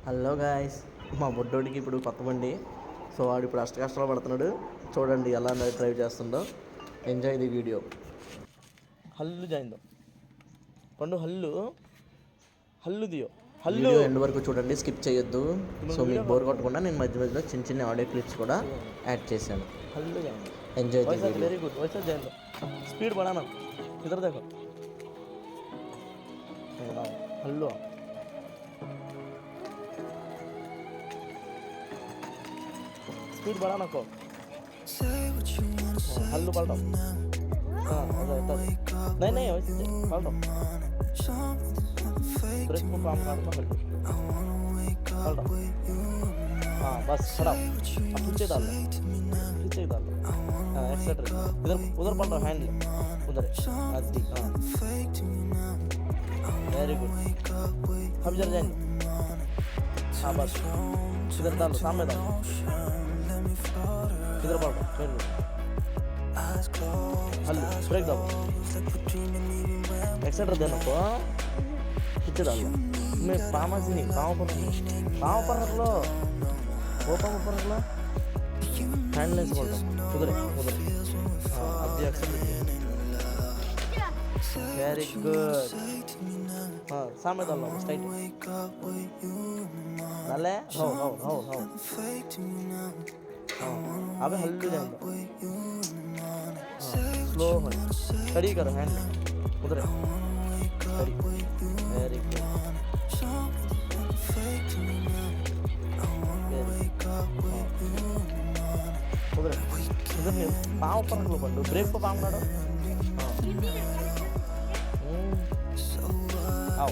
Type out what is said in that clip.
Hello guys, మా బుడ్డోడికి ఇప్పుడు కొత్త బండి. సో వాడు ఇప్పుడు కష్టాలు పడుతున్నాడు. చూడండి ఎలా డ్రైవ్ చేస్తుండో. Enjoy the video. హల్లు జాయిందో పండు హల్లు హల్లు దియో హల్లు వీడియో ఎండ్ వరకు చూడండి, స్కిప్ చేయొద్దు. సో మీకు బోర్ కొట్టకుండా నేను మధ్య మధ్యలో చిన్న చిన్న ఆడియో క్లిప్స్ కూడా యాడ్ చేశాను. హల్లు జాయిందో enjoy the video. Very good. వైసా జాయిందో స్పీడ్ बढ़ाना इधर देखो. हल्लो स्पीड बढ़ाना को हल्लो पलटो. नहीं नहीं पलटो. ब्रेक को काम करना हल्लो पलटो. हाँ बस खड़ा अब पीछे डाल एक्सेट्रा. इधर उधर पलटो हैंडल उधर आदि. Very good. अब इधर जाएंगे. हाँ बस इधर डालो, सामने डालो. इधर पलटो. Very good. हल्लो ब्रेक दबो. एक्सेट्रा देना को पीछे डालो. मैं पामा से नहीं पाँव पर रख लो. वो पाँव पर रख लो. हैंडल से पलटो. उधर हाँ अब भी एक्सेट्रा. Very good. हाँ सामने डालो स्ट्राइट डाले. हो हाँ अबे हल्लू जाएंगे. स्लो हो स्टडी करो. हैंड उधर स्टडी. Very good. उधर पाँव पर रख लो. पंडू ब्रेक पर पाँव काटो. आओ